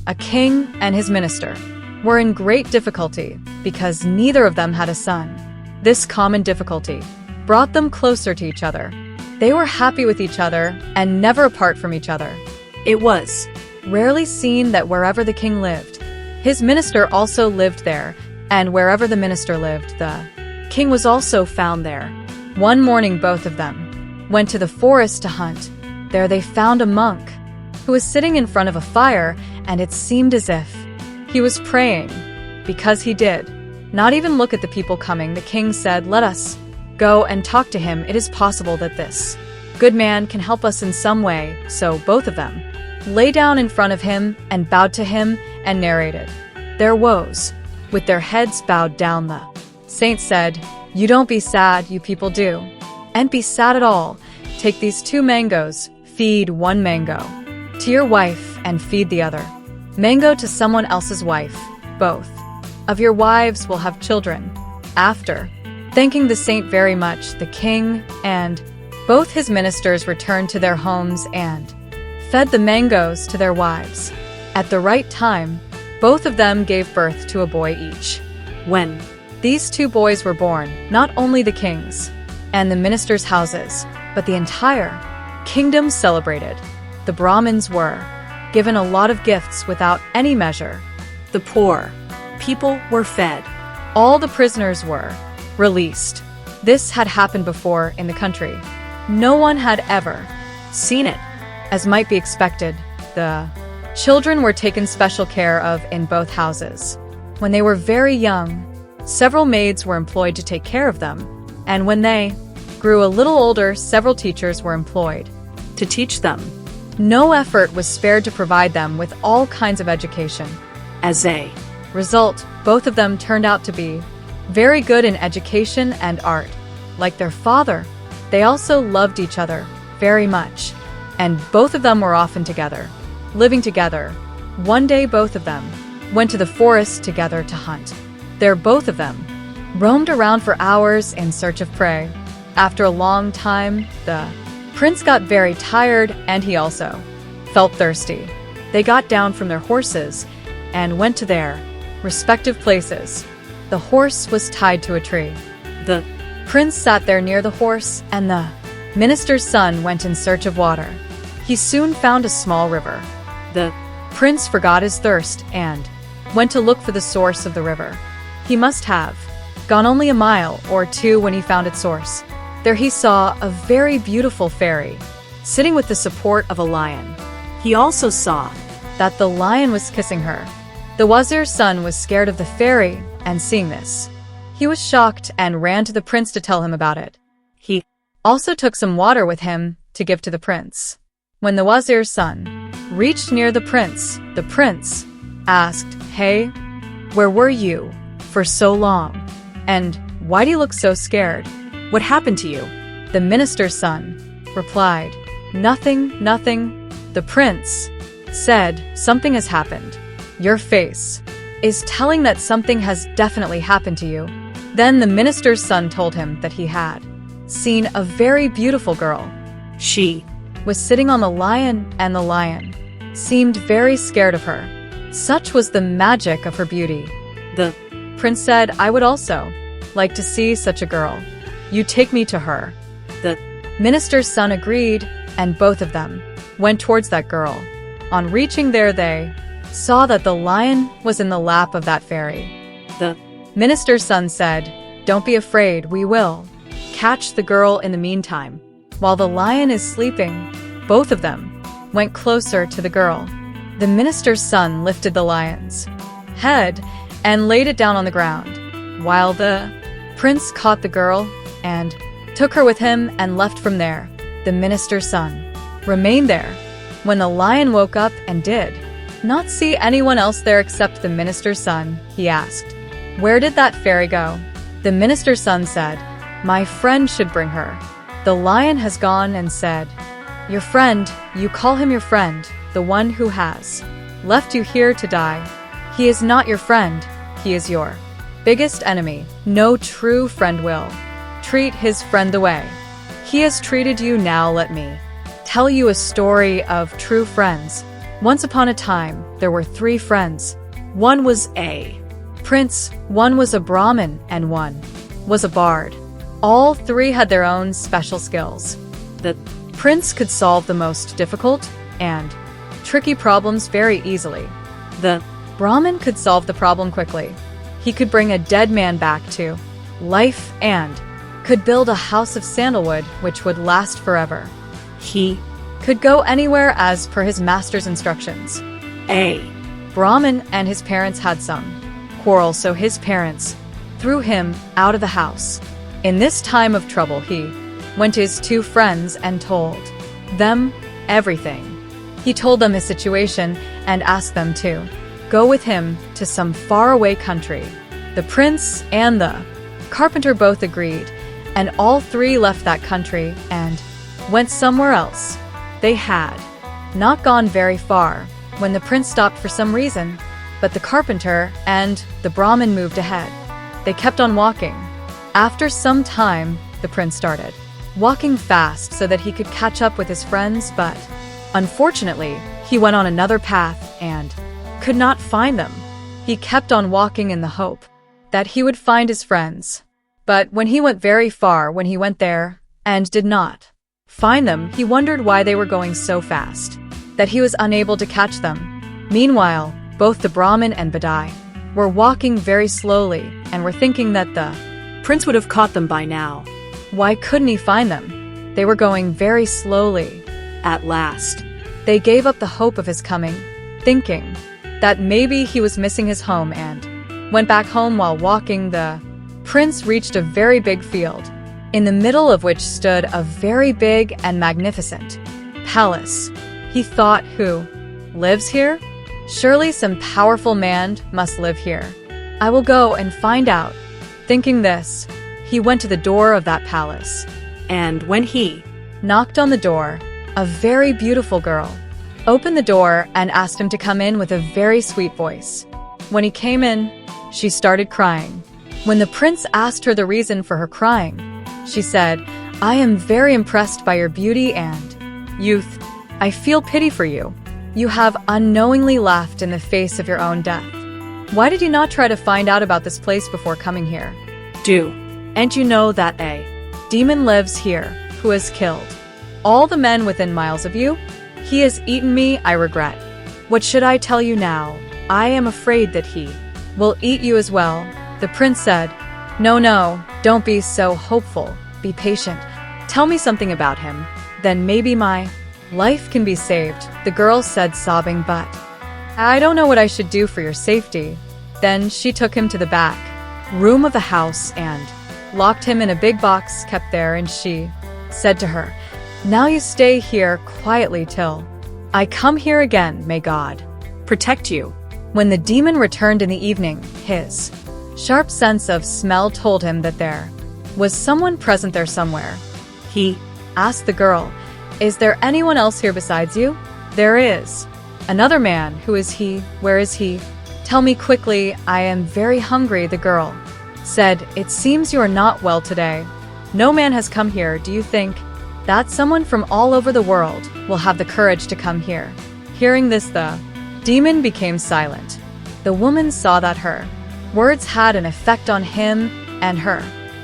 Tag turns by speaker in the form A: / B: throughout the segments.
A: a king and his minister, were in great difficulty because neither of them had a son. This common difficulty brought them closer to each other. They were happy with each other and never apart from each other. It was rarely seen that wherever the king lived, his minister also lived there, and wherever the minister lived, the king was also found there. One morning both of them went to the forest to hunt. There they found a monk who was sitting in front of a fire, and it seemed as if he was praying. Because he did not even look at the people coming, the king said, "Let us go and talk to him. It is possible that this good man can help us in some way." So both of them lay down in front of him and bowed to him and narrated their woes. With their heads bowed down, the saint said, "You don't be sad, you people do. And be sad at all. Take these 2 mangoes, feed 1 mango to your wife and feed the other mango to someone else's wife. Both of your wives will have children." After thanking the saint very much, the king and both his ministers returned to their homes and fed the mangoes to their wives. At the right time, both of them gave birth to a boy each. When these 2 boys were born, not only the king's and the ministers' houses, but the entire kingdom celebrated. The Brahmins were given a lot of gifts without any measure. The poor people were fed. All the prisoners were released. This had happened before in the country. No one had ever seen it. As might be expected, the children were taken special care of in both houses. When they were very young, several maids were employed to take care of them, and when they grew a little older, several teachers were employed to teach them. No effort was spared to provide them with all kinds of education. As a result, both of them turned out to be very good in education and art. Like their father, they also loved each other very much, and both of them were often together, living together. One day both of them went to the forest together to hunt. There both of them roamed around for hours in search of prey. After a long time, the prince got very tired and he also felt thirsty. They got down from their horses and went to their respective places. The horse was tied to a tree. The prince sat there near the horse, and the minister's son went in search of water. He soon found a small river. The prince forgot his thirst and went to look for the source of the river. He must have gone only a mile or 2 when he found its source. There he saw a very beautiful fairy sitting with the support of a lion. He also saw that the lion was kissing her. The wazir's son was scared of the fairy, and seeing this, he was shocked and ran to the prince to tell him about it. He also took some water with him to give to the prince. When the wazir's son reached near the prince asked, "Hey, where were you for so long? And why do you look so scared? What happened to you?" The minister's son replied, "Nothing, nothing." The prince said, "Something has happened. Your face is telling that something has definitely happened to you." Then the minister's son told him that he had seen a very beautiful girl. She was sitting on the lion, and the lion seemed very scared of her. Such was the magic of her beauty. The prince said, "I would also like to see such a girl. You take me to her." The minister's son agreed, and both of them went towards that girl. On reaching there, they saw that the lion was in the lap of that fairy. The minister's son said, "Don't be afraid, we will catch the girl in the meantime." While the lion is sleeping, both of them went closer to the girl. The minister's son lifted the lion's head and laid it down on the ground, while the prince caught the girl and took her with him and left from there. The minister's son remained there. When the lion woke up and did not see anyone else there except the minister's son, he asked, "Where did that fairy go?" The minister's son said, "My friend should bring her." The lion has gone and said, "Your friend, you call him your friend, the one who has left you here to die. He is not your friend, he is your biggest enemy. No true friend will treat his friend the way he has treated you. Now let me tell you a story of true friends. Once upon a time, there were 3 friends. One was a prince, one was a Brahmin, and one was a bard. All 3 had their own special skills. The prince could solve the most difficult and tricky problems very easily. The Brahmin could solve the problem quickly. He could bring a dead man back to life and could build a house of sandalwood which would last forever. He could go anywhere as per his master's instructions. A Brahmin and his parents had some quarrel, so his parents threw him out of the house. In this time of trouble, he went to his 2 friends and told them everything. He told them his situation and asked them to go with him to some faraway country. The prince and the carpenter both agreed, and all 3 left that country and went somewhere else. They had not gone very far when the prince stopped for some reason, but the carpenter and the Brahmin moved ahead. They kept on walking. After some time, the prince started walking fast so that he could catch up with his friends, but unfortunately, he went on another path and could not find them. He kept on walking in the hope that he would find his friends. But when he went very far, when he went there and did not find them, he wondered why they were going so fast, that he was unable to catch them. Meanwhile, both the Brahmin and Badai were walking very slowly and were thinking that the prince would have caught them by now. Why couldn't he find them? They were going very slowly. At last, they gave up the hope of his coming, thinking that maybe he was missing his home, and went back home. While walking, the prince reached a very big field, in the middle of which stood a very big and magnificent palace. He thought, who lives here? Surely some powerful man must live here. I will go and find out. Thinking this, he went to the door of that palace. And when he knocked on the door, a very beautiful girl opened the door and asked him to come in with a very sweet voice. When he came in, she started crying. When the prince asked her the reason for her crying, she said, I am very impressed by your beauty and youth. I feel pity for you. You have unknowingly laughed in the face of your own death. Why did you not try to find out about this place before coming here? And you know that a demon lives here who has killed all the men within miles of you? He has eaten me, I regret. What should I tell you now? I am afraid that he will eat you as well. The prince said, No, don't be so hopeful. Be patient. Tell me something about him. Then maybe my life can be saved, the girl said, sobbing, but I don't know what I should do for your safety. Then she took him to the back room of the house and locked him in a big box kept there, and she said to her, Now you stay here quietly till I come here again. May God protect you. When the demon returned in the evening, his sharp sense of smell told him that there was someone present there somewhere. He asked the girl, Is there anyone else here besides you? There is another man. Who is he? Where is he? Tell me quickly, I am very hungry. The girl said, It seems you are not well today. No man has come here. Do you think that someone from all over the world will have the courage to come here? Hearing this, the demon became silent. The woman saw that her words had an effect on him, and her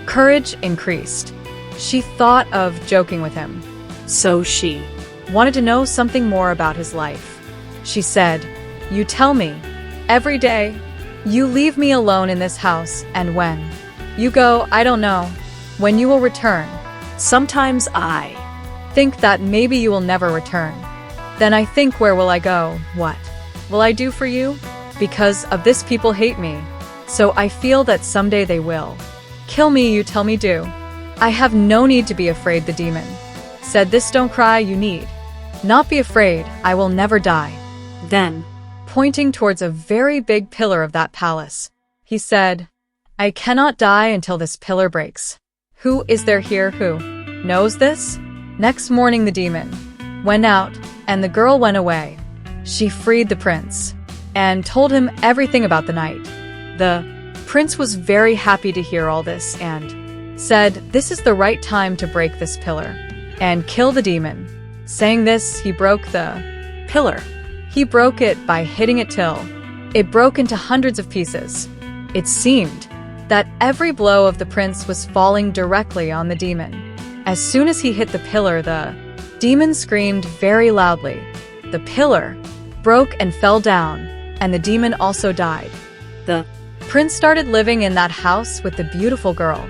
A: courage increased. She thought of joking with him, so she wanted to know something more about his life. She said, You tell me every day. You leave me alone in this house, and when you go, I don't know when you will return. Sometimes I think that maybe you will never return. Then I think, where will I go? What will I do for you? Because of this, people hate me. So I feel that someday they will kill me. You tell me, do I have no need to be afraid? The demon said, This, don't cry. You need not be afraid. I will never die. Then, pointing towards a very big pillar of that palace, he said, I cannot die until this pillar breaks. Who is there here who knows this? Next morning, the demon went out, and the girl went away. She freed the prince and told him everything about the night. The prince was very happy to hear all this and said, This is the right time to break this pillar and kill the demon. Saying this, he broke the pillar. He broke it by hitting it till it broke into hundreds of pieces. It seemed that every blow of the prince was falling directly on the demon. As soon as he hit the pillar, the demon screamed very loudly. The pillar broke and fell down, and the demon also died. The prince started living in that house with the beautiful girl.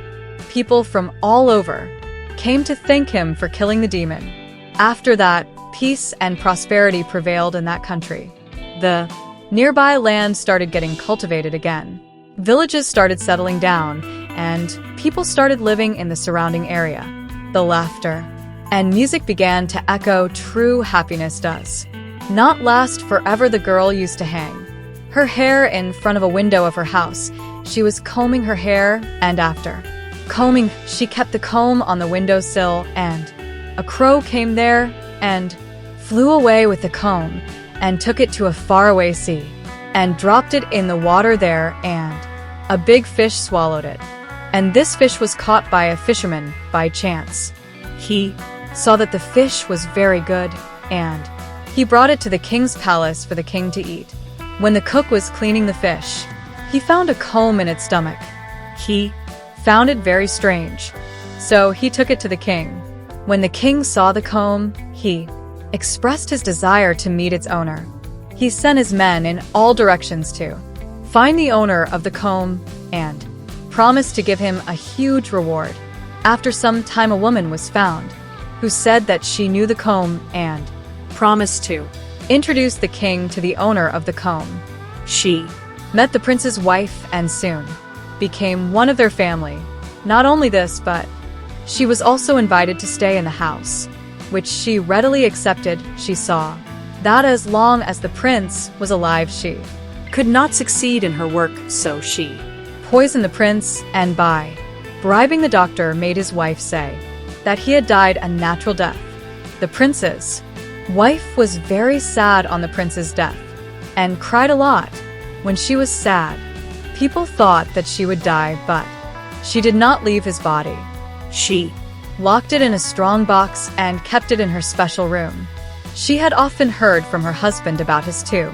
A: People from all over came to thank him for killing the demon. After that, peace and prosperity prevailed in that country. The nearby land started getting cultivated again. Villages started settling down, and people started living in the surrounding area. The laughter and music began to echo true happiness does. Not last forever, the girl used to hang her hair in front of a window of her house. She was combing her hair, and after combing, she kept the comb on the windowsill, and a crow came there and flew away with the comb and took it to a faraway sea and dropped it in the water there, and a big fish swallowed it. And this fish was caught by a fisherman by chance. He saw that the fish was very good, and he brought it to the king's palace for the king to eat. When the cook was cleaning the fish, he found a comb in its stomach. He found it very strange, so he took it to the king. When the king saw the comb, he expressed his desire to meet its owner. He sent his men in all directions to find the owner of the comb and promised to give him a huge reward. After some time, a woman was found who said that she knew the comb and promised to introduce the king to the owner of the comb. She met the prince's wife and soon became one of their family. Not only this, but she was also invited to stay in the house, which she readily accepted. She saw that as long as the prince was alive, she could not succeed in her work, so she poisoned the prince, and by bribing the doctor made his wife say that he had died a natural death. The prince's wife was very sad on the prince's death and cried a lot. When she was sad, people thought that she would die, but she did not leave his body. She locked it in a strong box and kept it in her special room. She had often heard from her husband about his two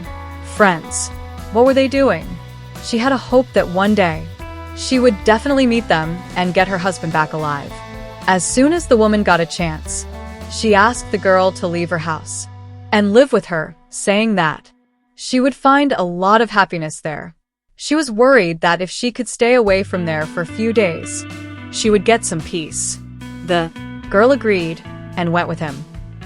A: friends. What were they doing? She had a hope that one day she would definitely meet them and get her husband back alive. As soon as the woman got a chance, she asked the girl to leave her house and live with her, saying that she would find a lot of happiness there. She was worried that if she could stay away from there for a few days, she would get some peace. The girl agreed and went with him.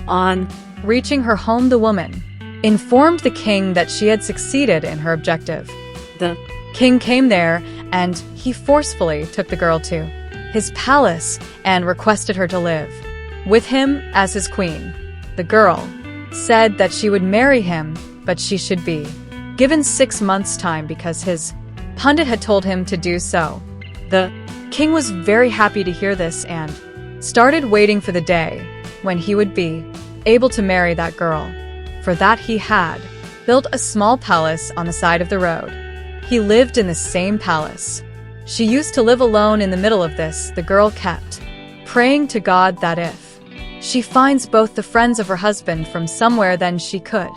A: On reaching her home, the woman informed the king that she had succeeded in her objective. The king came there and he forcefully took the girl to his palace and requested her to live with him as his queen. The girl said that she would marry him, but she should be given 6 months' time because his pundit had told him to do so. The king was very happy to hear this and started waiting for the day when he would be able to marry that girl. For that, he had built a small palace on the side of the road. He lived in the same palace. She used to live alone in the middle of this. The girl kept praying to God that if she finds both the friends of her husband from somewhere, then she could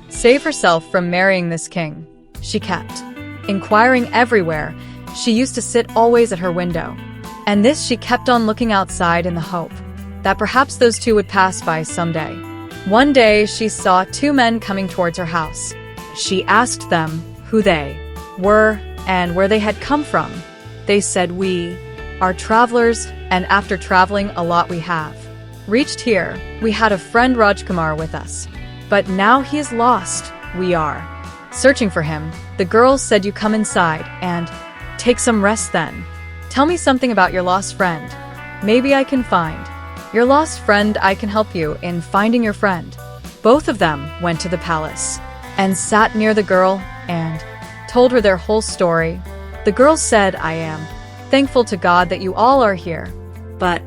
A: save herself from marrying this king. She kept inquiring everywhere. She used to sit always at her window, and this she kept on looking outside in the hope that perhaps those two would pass by someday. One day she saw 2 men coming towards her house. She asked them who they were and where they had come from. They said, "We are travelers, and after traveling a lot we have reached here. We had a friend Rajkumar with us, but now he is lost. We are searching for him." The girl said, "You come inside and take some rest then. Tell me something about your lost friend. Maybe I can find your lost friend. I can help you in finding your friend." Both of them went to the palace and sat near the girl and told her their whole story. The girl said, "I am thankful to God that you all are here, but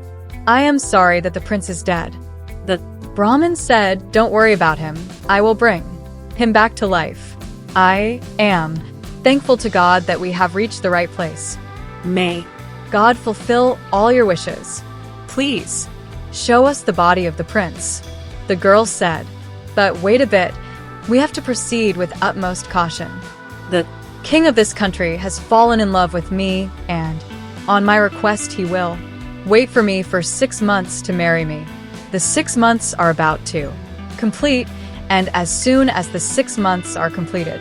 A: I am sorry that the prince is dead." The Brahmin said, "Don't worry about him. I will bring him back to life. I am thankful to God that we have reached the right place. May God fulfill all your wishes. Please show us the body of the prince." The girl said, "But wait a bit. We have to proceed with utmost caution.
B: The
A: King of this country has fallen in love with me, and, on my request, he will wait for me for 6 months to marry me. The 6 months are about to complete, and as soon as the 6 months are completed,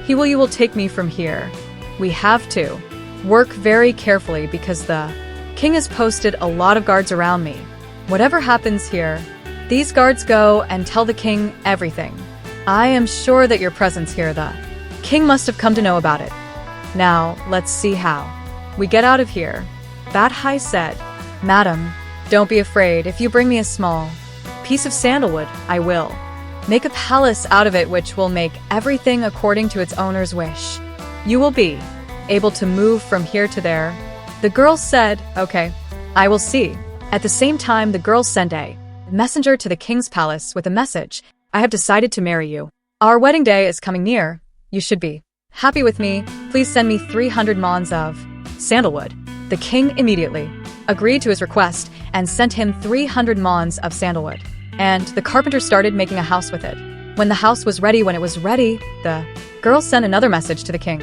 A: you will take me from here. We have to work very carefully because the king has posted a lot of guards around me. Whatever happens here, these guards go and tell the king everything. I am sure that your presence here, the king must have come to know about it. Now, let's see how we get out of here. Bat Hai said, Madam, don't be afraid. If you bring me a small piece of sandalwood, I will make a palace out of it which will make everything according to its owner's wish. You will be able to move from here to there. The girl said, okay, I will see. At the same time, the girl sent a messenger to the king's palace with a message. I have decided to marry you. Our wedding day is coming near. You should be happy with me. Please send me 300 mons of sandalwood. The king immediately agreed to his request and sent him 300 mons of sandalwood. And the carpenter started making a house with it. When the house was ready, the girl sent another message to the king.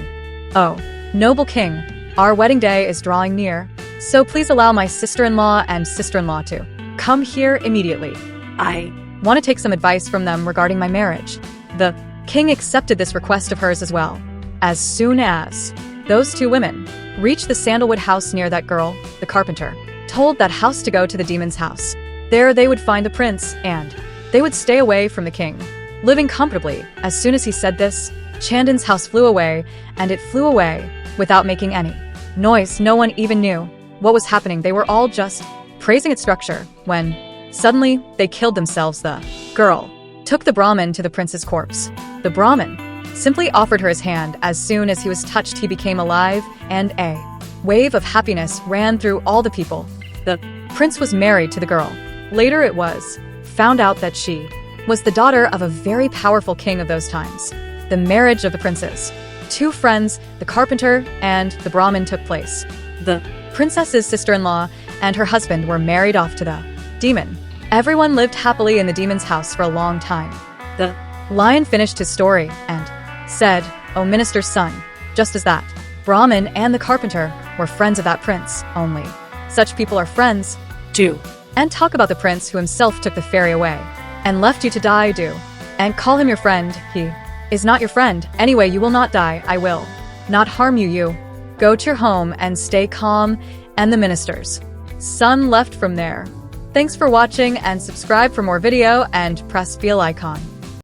A: Oh, noble king, our wedding day is drawing near, so please allow my sister-in-law and sister-in-law to come here immediately. I want to take some advice from them regarding my marriage. The king accepted this request of hers as well. As soon as those two women reached the sandalwood house near that girl, the carpenter told that house to go to the demon's house. There they would find the prince, and they would stay away from the king, living comfortably. As soon as he said this, Chandon's house flew away, and it flew away without making any noise. No one even knew what was happening. They were all just praising its structure, when suddenly they killed themselves. The girl took the Brahmin to the prince's corpse. The Brahmin simply offered her his hand. As soon as he was touched, he became alive, and a wave of happiness ran through all the people. The prince was married to the girl. Later it was found out that she was the daughter of a very powerful king of those times. The marriage of the princes, two friends, the carpenter and the Brahmin, took place. The princess's sister-in-law and her husband were married off to the demon. Everyone lived happily in the demon's house for a long time. The lion finished his story and said, "O minister's son, just as that Brahmin and the carpenter were friends of that prince, only such people are friends too. And talk about the prince who himself took the fairy away and left you to die, do and call him your friend. He is not your friend. Anyway, you will not die. I will not harm you. You go to your home and stay calm." And the minister's son left from there. Thanks for watching, and subscribe for more video and press bell icon.